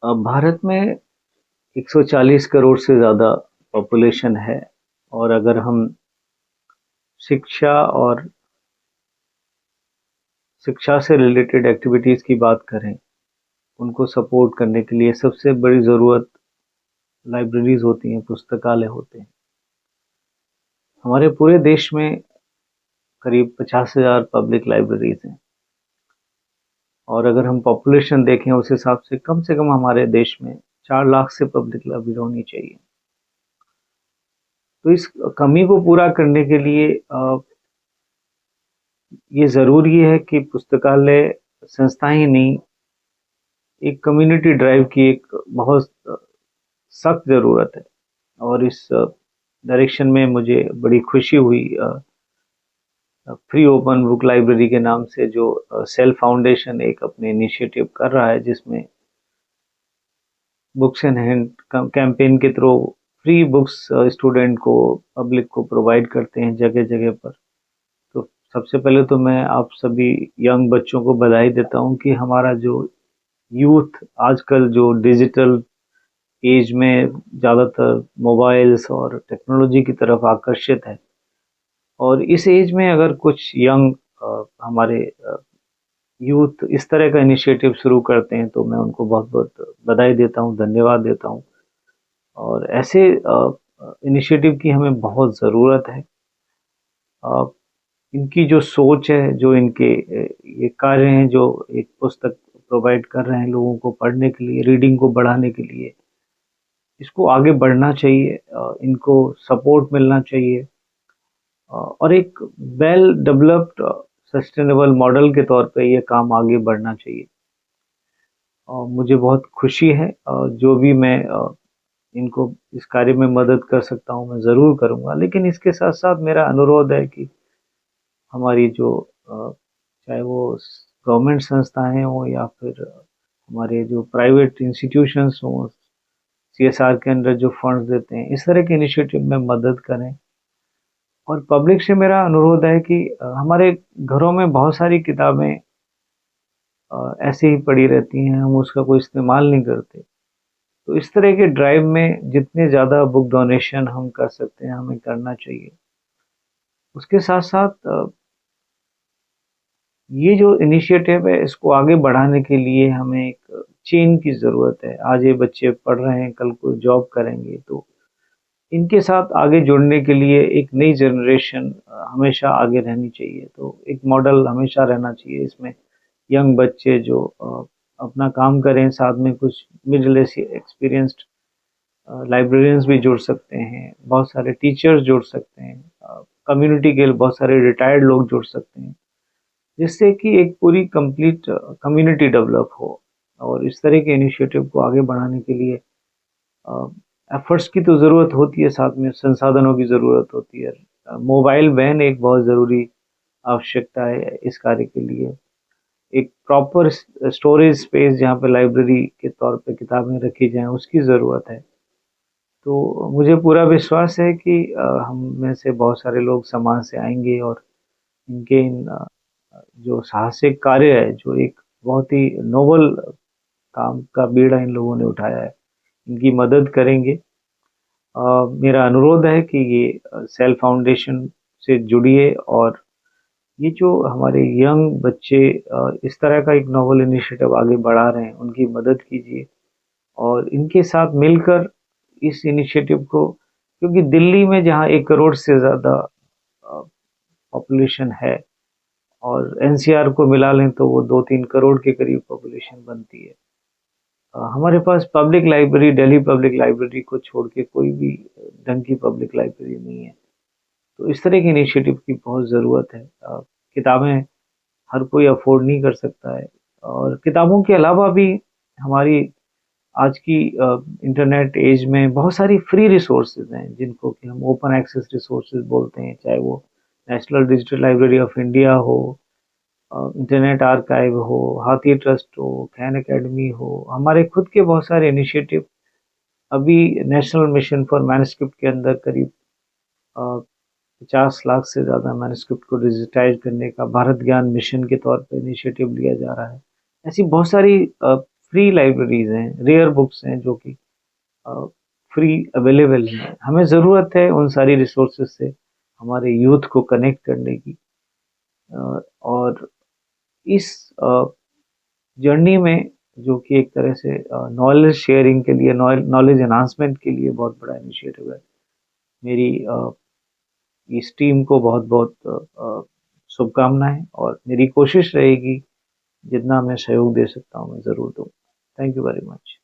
भारत में 140 करोड़ से ज़्यादा पॉपुलेशन है। और अगर हम शिक्षा और शिक्षा से रिलेटेड एक्टिविटीज़ की बात करें, उनको सपोर्ट करने के लिए सबसे बड़ी ज़रूरत लाइब्रेरीज होती हैं, पुस्तकालय होते हैं। हमारे पूरे देश में करीब 50,000 पब्लिक लाइब्रेरीज हैं। और अगर हम पॉपुलेशन देखें उस हिसाब से कम हमारे देश में 4 लाख से पब्लिक लाइब्रेरी होनी चाहिए। तो इस कमी को पूरा करने के लिए ये ज़रूरी है कि पुस्तकालय संस्थाएं ही नहीं, एक कम्युनिटी ड्राइव की एक बहुत सख्त ज़रूरत है। और इस डायरेक्शन में मुझे बड़ी खुशी हुई। फ्री ओपन बुक लाइब्रेरी के नाम से जो सेल्फ फाउंडेशन एक अपने इनिशिएटिव कर रहा है, जिसमें बुक्स इन हैंड कैंपेन के थ्रू फ्री बुक्स स्टूडेंट को, पब्लिक को प्रोवाइड करते हैं जगह जगह पर। तो सबसे पहले तो मैं आप सभी यंग बच्चों को बधाई देता हूं कि हमारा जो यूथ आजकल जो डिजिटल एज में ज़्यादातर मोबाइल्स और टेक्नोलॉजी की तरफ आकर्षित है। और इस एज में अगर कुछ यंग हमारे यूथ इस तरह का इनिशिएटिव शुरू करते हैं तो मैं उनको बहुत बहुत बधाई देता हूँ, धन्यवाद देता हूँ। और ऐसे इनिशिएटिव की हमें बहुत ज़रूरत है। इनकी जो सोच है, जो इनके ये कार्य हैं, जो एक पुस्तक प्रोवाइड कर रहे हैं लोगों को पढ़ने के लिए, रीडिंग को बढ़ाने के लिए, इसको आगे बढ़ना चाहिए। इनको सपोर्ट मिलना चाहिए। और एक वेल डेवलप्ड सस्टेनेबल मॉडल के तौर पे ये काम आगे बढ़ना चाहिए। और मुझे बहुत खुशी है, जो भी मैं इनको इस कार्य में मदद कर सकता हूँ मैं ज़रूर करूँगा। लेकिन इसके साथ साथ मेरा अनुरोध है कि हमारी जो चाहे वो गवर्नमेंट संस्थाएं हों या फिर हमारे जो प्राइवेट इंस्टीट्यूशंस हों, सीएसआर के अंदर जो फंड्स देते हैं, इस तरह के इनिशिएटिव में मदद करें। और पब्लिक से मेरा अनुरोध है कि हमारे घरों में बहुत सारी किताबें ऐसे ही पड़ी रहती हैं, हम उसका कोई इस्तेमाल नहीं करते। तो इस तरह के ड्राइव में जितने ज़्यादा बुक डोनेशन हम कर सकते हैं हमें करना चाहिए। उसके साथ साथ ये जो इनिशिएटिव है इसको आगे बढ़ाने के लिए हमें एक चेन की ज़रूरत है। आज ये बच्चे पढ़ रहे हैं, कल को जॉब करेंगे, तो इनके साथ आगे जुड़ने के लिए एक नई जनरेशन हमेशा आगे रहनी चाहिए। तो एक मॉडल हमेशा रहना चाहिए, इसमें यंग बच्चे जो अपना काम करें, साथ में कुछ मिडिल एज एक्सपीरियंस्ड लाइब्रेरियंस भी जुड़ सकते हैं, बहुत सारे टीचर्स जुड़ सकते हैं, कम्युनिटी के बहुत सारे रिटायर्ड लोग जुड़ सकते हैं, जिससे कि एक पूरी कंप्लीट कम्युनिटी डेवलप हो। और इस तरह के इनिशिएटिव को आगे बढ़ाने के लिए एफर्ट्स की तो ज़रूरत होती है, साथ में संसाधनों की ज़रूरत होती है। मोबाइल वैन एक बहुत ज़रूरी आवश्यकता है इस कार्य के लिए। एक प्रॉपर स्टोरेज स्पेस जहाँ पे लाइब्रेरी के तौर पे किताबें रखी जाएं, उसकी ज़रूरत है। तो मुझे पूरा विश्वास है कि हम में से बहुत सारे लोग समाज से आएंगे और इनके इन जो साहसिक कार्य है, जो एक बहुत ही नोबल काम का बीड़ा इन लोगों ने उठाया है, इनकी मदद करेंगे। मेरा अनुरोध है कि ये सेल्फ फाउंडेशन से जुड़िए और ये जो हमारे यंग बच्चे इस तरह का एक नोबल इनिशिएटिव आगे बढ़ा रहे हैं, उनकी मदद कीजिए और इनके साथ मिलकर इस इनिशिएटिव को, क्योंकि दिल्ली में जहाँ 1 करोड़ से ज़्यादा पॉपुलेशन है और एनसीआर को मिला लें तो वो 2-3 करोड़ के करीब पॉपुलेशन बनती है। हमारे पास public library, Delhi public library को छोड़ के कोई भी ढंग की पब्लिक लाइब्रेरी नहीं है। तो इस तरह के इनिशिएटिव की बहुत ज़रूरत है। किताबें हर कोई अफोर्ड नहीं कर सकता है। और किताबों के अलावा भी हमारी आज की इंटरनेट एज में बहुत सारी फ्री रिसोर्सेज हैं, जिनको कि हम ओपन एक्सेस रिसोर्सेज बोलते हैं, चाहे वो national digital library of India हो, इंटरनेट आर्काइव हो, हाथी ट्रस्ट हो, खैन एकेडमी हो, हमारे खुद के बहुत सारे इनिशिएटिव। अभी नेशनल मिशन फॉर मैन्युस्क्रिप्ट के अंदर करीब 50 लाख से ज़्यादा मैन्युस्क्रिप्ट को डिजिटाइज करने का भारत ज्ञान मिशन के तौर पर इनिशिएटिव लिया जा रहा है। ऐसी बहुत सारी फ्री लाइब्रेरीज हैं, रेयर बुक्स हैं जो कि फ्री अवेलेबल हैं। हमें ज़रूरत है उन सारी रिसोर्सेज से हमारे यूथ को कनेक्ट करने की, और इस जर्नी में जो कि एक तरह से नॉलेज शेयरिंग के लिए, नॉलेज एनहांसमेंट के लिए बहुत बड़ा इनिशिएटिव है। मेरी इस टीम को बहुत बहुत शुभकामनाएं, और मेरी कोशिश रहेगी जितना मैं सहयोग दे सकता हूँ मैं ज़रूर दूँ। Thank you very much.